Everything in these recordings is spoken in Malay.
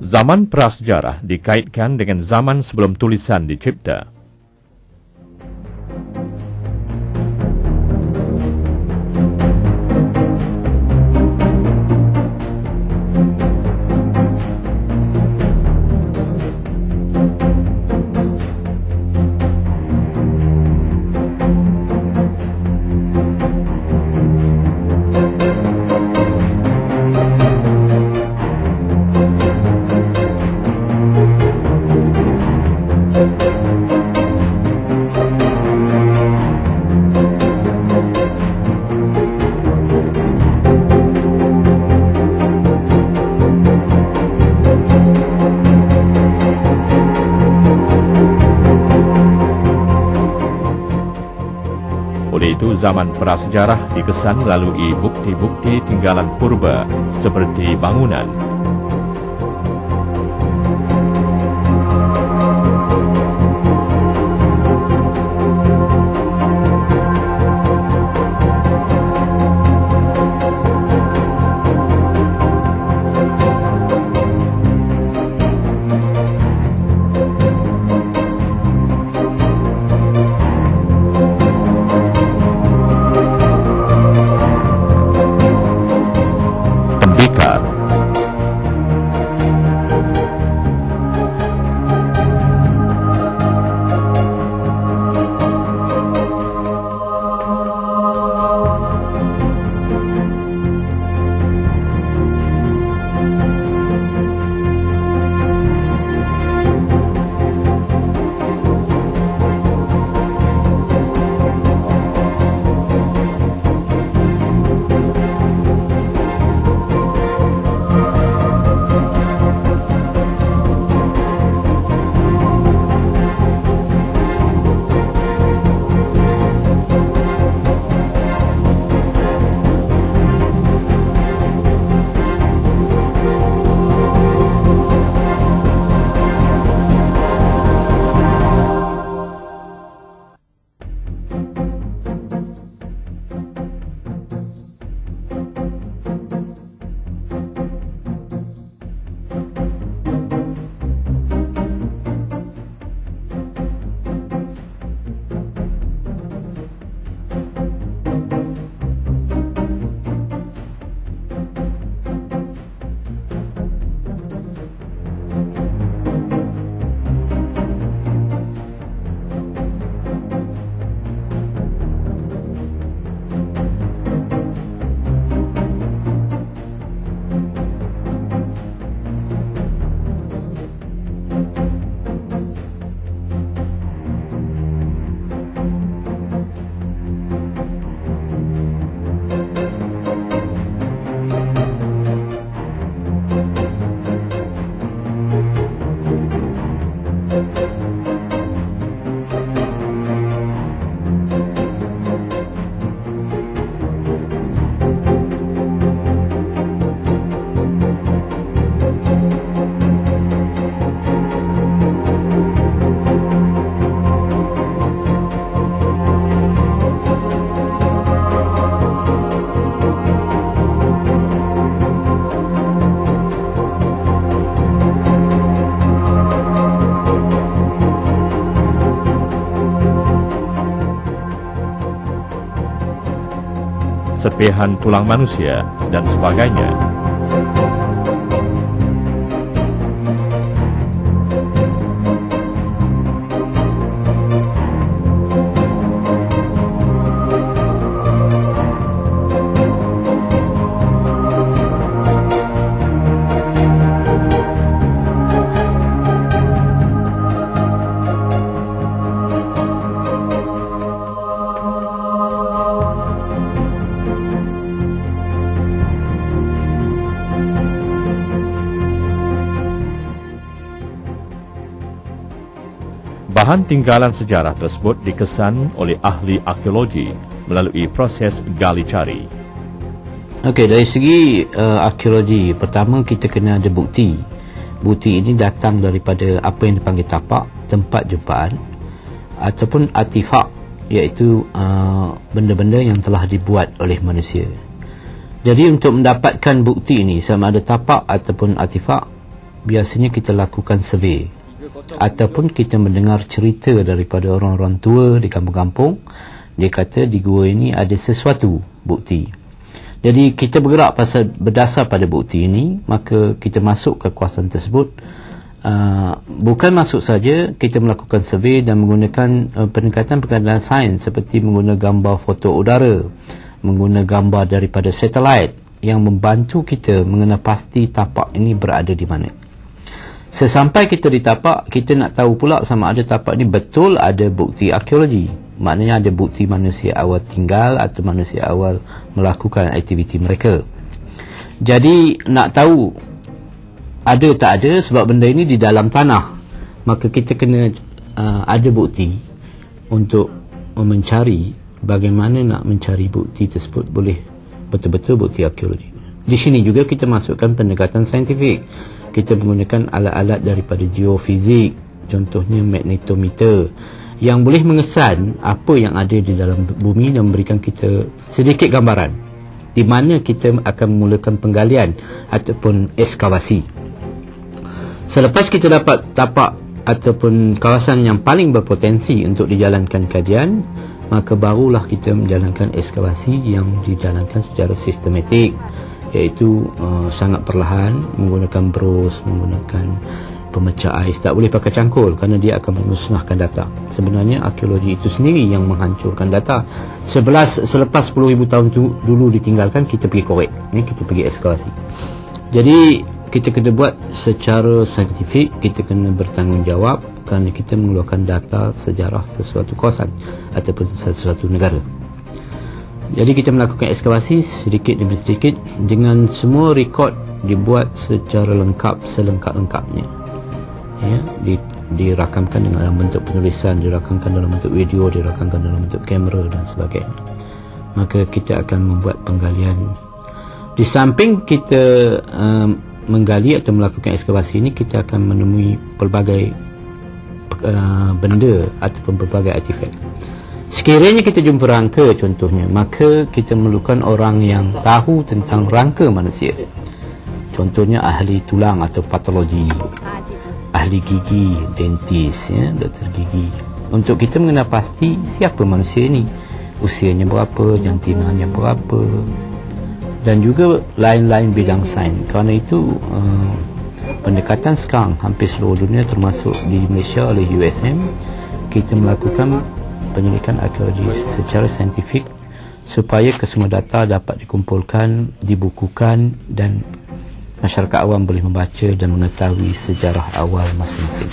Zaman prasejarah dikaitkan dengan zaman sebelum tulisan dicipta. Oleh itu, zaman prasejarah dikesan melalui bukti-bukti tinggalan purba seperti bangunan, serpihan tulang manusia, dan sebagainya. Bahan tinggalan sejarah tersebut dikesan oleh ahli arkeologi melalui proses gali cari. Okey, dari segi arkeologi, pertama kita kena ada bukti. Bukti ini datang daripada apa yang dipanggil tapak, tempat jumpaan, ataupun artifak, iaitu benda-benda yang telah dibuat oleh manusia. Jadi untuk mendapatkan bukti ini, sama ada tapak ataupun artifak, biasanya kita lakukan survey ataupun kita mendengar cerita daripada orang-orang tua di kampung-kampung. Dia kata di gua ini ada sesuatu bukti. Jadi kita bergerak berdasar pada bukti ini, maka kita masuk ke kawasan tersebut. Bukan masuk saja, kita melakukan survey dan menggunakan pendekatan sains seperti menggunakan gambar foto udara, menggunakan gambar daripada satelit yang membantu kita mengenal pasti tapak ini berada di mana. Sesampai kita di tapak, kita nak tahu pula sama ada tapak ni betul ada bukti arkeologi. Maknanya ada bukti manusia awal tinggal atau manusia awal melakukan aktiviti mereka. Jadi nak tahu ada tak ada, sebab benda ini di dalam tanah, maka kita kena ada bukti untuk mencari bagaimana nak mencari bukti tersebut boleh betul-betul bukti arkeologi. Di sini juga kita masukkan pendekatan saintifik. Kita menggunakan alat-alat daripada geofizik, contohnya magnetometer, yang boleh mengesan apa yang ada di dalam bumi dan memberikan kita sedikit gambaran di mana kita akan memulakan penggalian ataupun ekskavasi. Selepas kita dapat tapak ataupun kawasan yang paling berpotensi untuk dijalankan kajian, maka barulah kita menjalankan ekskavasi yang dijalankan secara sistematik, iaitu sangat perlahan, menggunakan bros, menggunakan pemecah ais. Tak boleh pakai cangkul kerana dia akan memusnahkan data. Sebenarnya arkeologi itu sendiri yang menghancurkan data. Selepas 10,000 tahun dulu ditinggalkan, kita pergi korek, kita pergi ekskavasi. Jadi kita kena buat secara saintifik, kita kena bertanggungjawab kerana kita mengeluarkan data sejarah sesuatu kawasan ataupun sesuatu negara. Jadi kita melakukan ekskavasi sedikit demi sedikit dengan semua rekod dibuat secara lengkap, selengkap-lengkapnya. Ya, dirakamkan dalam bentuk penulisan, dirakamkan dalam bentuk video, dirakamkan dalam bentuk kamera dan sebagainya. Maka kita akan membuat penggalian. Di samping kita menggali atau melakukan ekskavasi ini, kita akan menemui pelbagai benda ataupun pelbagai artifak. Sekiranya kita jumpa rangka contohnya, maka kita memerlukan orang yang tahu tentang rangka manusia. Contohnya ahli tulang atau patologi, ahli gigi, dentis, doktor gigi, untuk kita mengenal pasti siapa manusia ini, usianya berapa, jantinanya berapa, dan juga lain-lain bidang sains. Kerana itu pendekatan sekarang hampir seluruh dunia termasuk di Malaysia oleh USM, kita melakukan penyelidikan arkeologi secara saintifik supaya kesemua data dapat dikumpulkan, dibukukan dan masyarakat awam boleh membaca dan mengetahui sejarah awal masing-masing.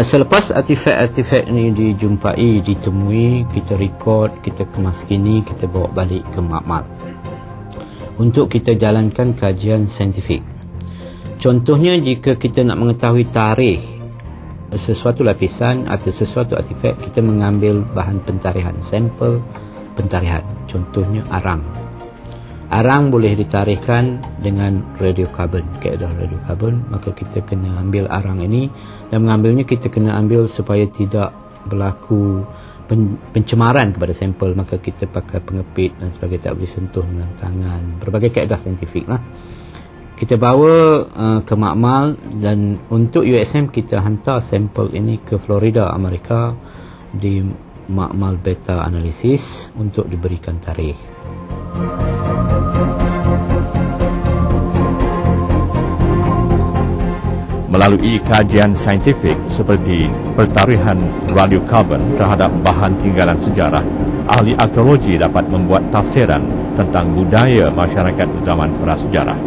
Selepas artifak-artifak ini dijumpai, ditemui, kita rekod, kita kemaskini, kita bawa balik ke makmal untuk kita jalankan kajian saintifik. Contohnya, jika kita nak mengetahui tarikh sesuatu lapisan atau sesuatu artifak, kita mengambil bahan pentarihan, sampel pentarihan. Contohnya arang. Arang boleh ditarikhkan dengan radiokarbon, kaedah radiokarbon. Maka kita kena ambil arang ini, dan mengambilnya kita kena ambil supaya tidak berlaku pencemaran kepada sampel, maka kita pakai pengepit dan sebagainya, tak boleh sentuh dengan tangan, berbagai kaedah saintifik lah. Kita bawa ke makmal, dan untuk USM kita hantar sampel ini ke Florida, Amerika, di makmal beta analisis untuk diberikan tarikh. Melalui kajian saintifik seperti pertarihan radiokarbon terhadap bahan tinggalan sejarah, ahli arkeologi dapat membuat tafsiran tentang budaya masyarakat zaman prasejarah.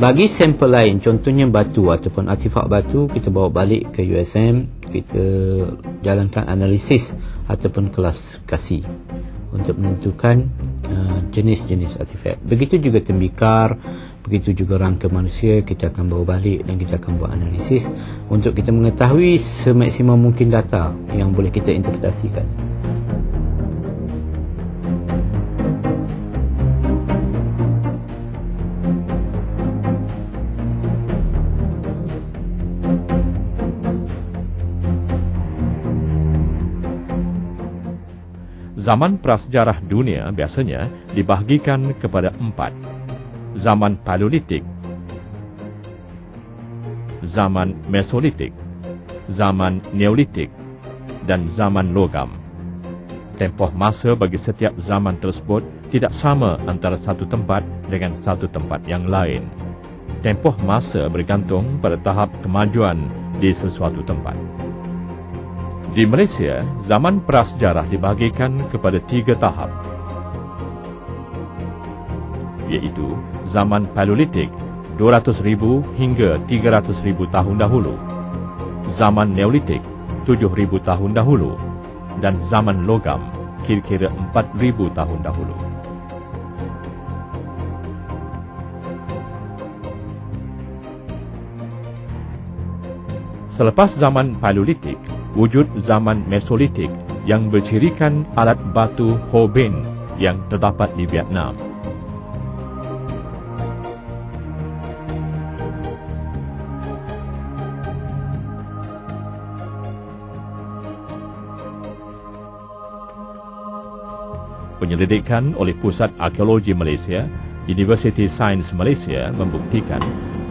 Bagi sampel lain, contohnya batu ataupun artifak batu, kita bawa balik ke USM, kita jalankan analisis ataupun klasifikasi untuk menentukan jenis-jenis artifak. Begitu juga tembikar, begitu juga rangka manusia, kita akan bawa balik dan kita akan buat analisis untuk kita mengetahui semaksimum mungkin data yang boleh kita interpretasikan. Zaman prasejarah dunia biasanya dibahagikan kepada 4. Zaman Paleolitik, zaman Mesolitik, zaman Neolitik, dan zaman Logam. Tempoh masa bagi setiap zaman tersebut tidak sama antara satu tempat dengan satu tempat yang lain. Tempoh masa bergantung pada tahap kemajuan di sesuatu tempat. Di Malaysia, zaman prasejarah dibahagikan kepada 3 tahap, iaitu zaman Paleolitik 200,000 hingga 300,000 tahun dahulu, zaman Neolitik 7,000 tahun dahulu, dan zaman Logam kira-kira 4,000 tahun dahulu. Selepas zaman Paleolitik, wujud zaman Mesolitik yang bercirikan alat batu Ho Ben yang terdapat di Vietnam. Penyelidikan oleh Pusat Arkeologi Malaysia, University Sains Malaysia membuktikan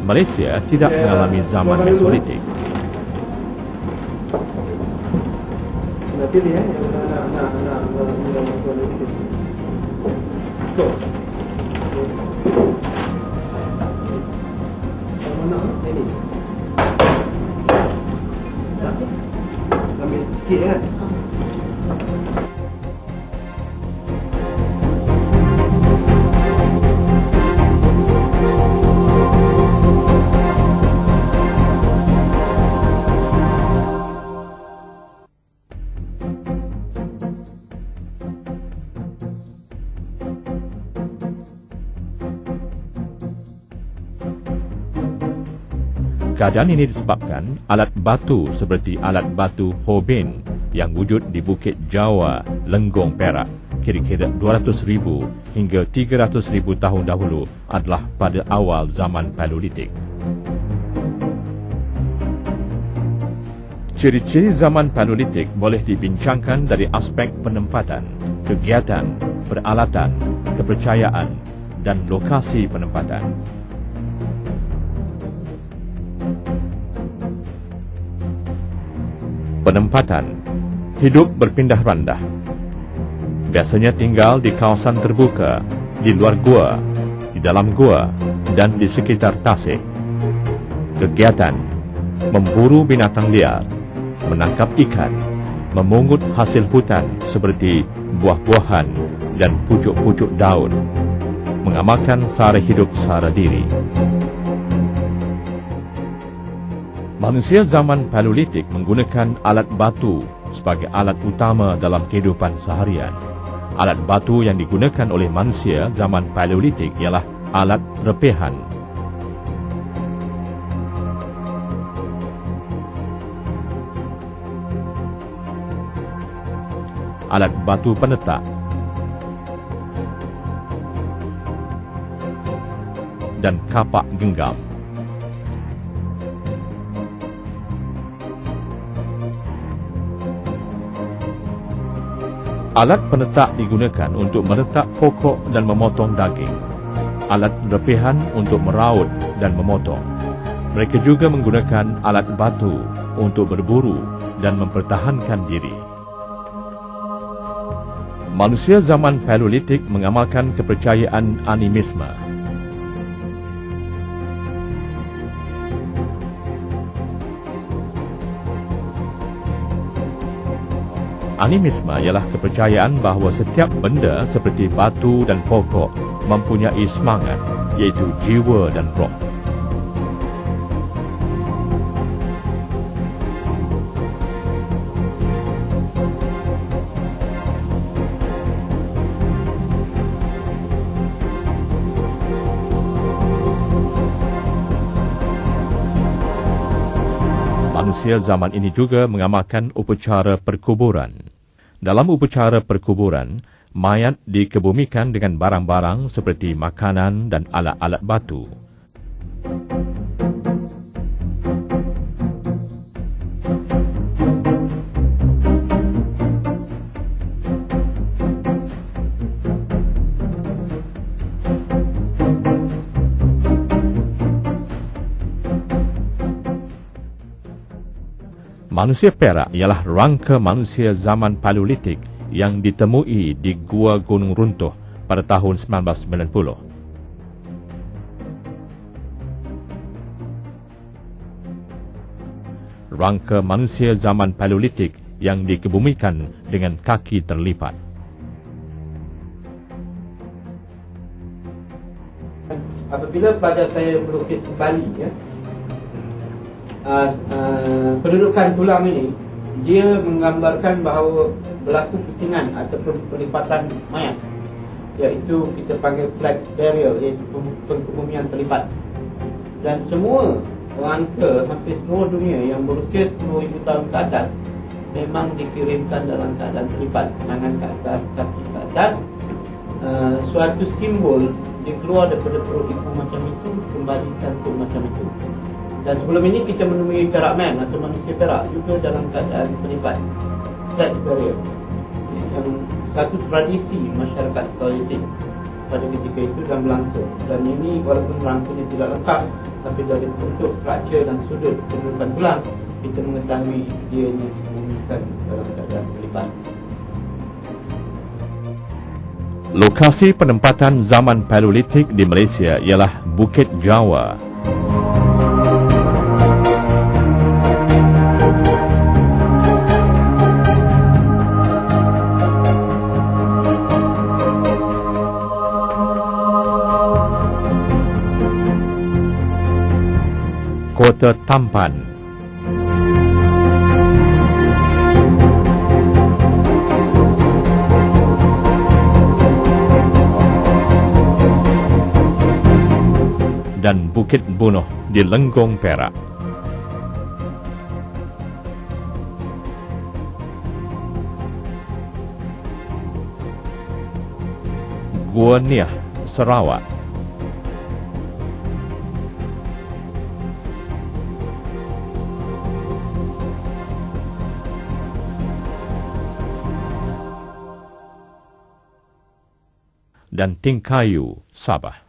Malaysia tidak mengalami zaman Mesolitik. Pilih yang nak Mesolitik. Mana ini? Ambil sikit kan? Keadaan ini disebabkan alat batu seperti alat batu Ho Ben yang wujud di Bukit Jawa, Lenggong, Perak kira-kira 200,000 hingga 300,000 tahun dahulu adalah pada awal zaman Paleolitik. Ciri-ciri zaman Paleolitik boleh dibincangkan dari aspek penempatan, kegiatan, peralatan, kepercayaan, dan lokasi penempatan. Penempatan, hidup berpindah randah. Biasanya tinggal di kawasan terbuka, di luar gua, di dalam gua, dan di sekitar tasik. Kegiatan, memburu binatang liar, menangkap ikan, memungut hasil hutan seperti buah-buahan dan pucuk-pucuk daun, mengamalkan sara hidup sara diri. Manusia zaman Paleolitik menggunakan alat batu sebagai alat utama dalam kehidupan seharian. Alat batu yang digunakan oleh manusia zaman Paleolitik ialah alat repehan. alat batu penetak dan kapak genggam. Alat penetak digunakan untuk meretak pokok dan memotong daging. Alat repihan untuk meraut dan memotong. Mereka juga menggunakan alat batu untuk berburu dan mempertahankan diri. Manusia zaman Paleolitik mengamalkan kepercayaan animisme. Animisme ialah kepercayaan bahawa setiap benda seperti batu dan pokok mempunyai semangat, iaitu jiwa dan roh. Manusia zaman ini juga mengamalkan upacara perkuburan. Dalam upacara perkuburan, mayat dikebumikan dengan barang-barang seperti makanan dan alat-alat batu. Manusia perak ialah rangka manusia zaman Paleolitik yang ditemui di Gua Gunung Runtuh pada tahun 1990. Rangka manusia zaman Paleolitik yang dikebumikan dengan kaki terlipat. Apabila pada saya melukis kembali, ya, pendudukan tulang ini, dia menggambarkan bahawa berlaku pusingan ataupun pelipatan mayat, iaitu kita panggil flex burial, iaitu pengkebumian terlipat. Dan semua rangka hampir seluruh dunia yang berusia 10,000 tahun ke atas memang dikirimkan dalam keadaan terlipat, tangan ke atas, kaki ke atas. Suatu simbol dia keluar daripada perut ibu macam itu, kembali cantik macam itu. Dan sebelum ini kita menemui perak man atau manusia perak juga dalam keadaan terlibat, flex burial, yang satu tradisi masyarakat Paleolitik pada ketika itu dan berlangsung. Dan ini walaupun rangkanya tidak lengkap, tapi dari bentuk, struktur dan sudut pendudukan tulang, kita mengetahui dia ini dikebumikan dalam keadaan terlibat. Lokasi penempatan zaman Paleolitik di Malaysia ialah Bukit Jawa. Kota Tampan, dan Bukit Bunuh di Lenggong, Perak. Gua Niah, Sarawak. Dan Tingkayu, Sabah.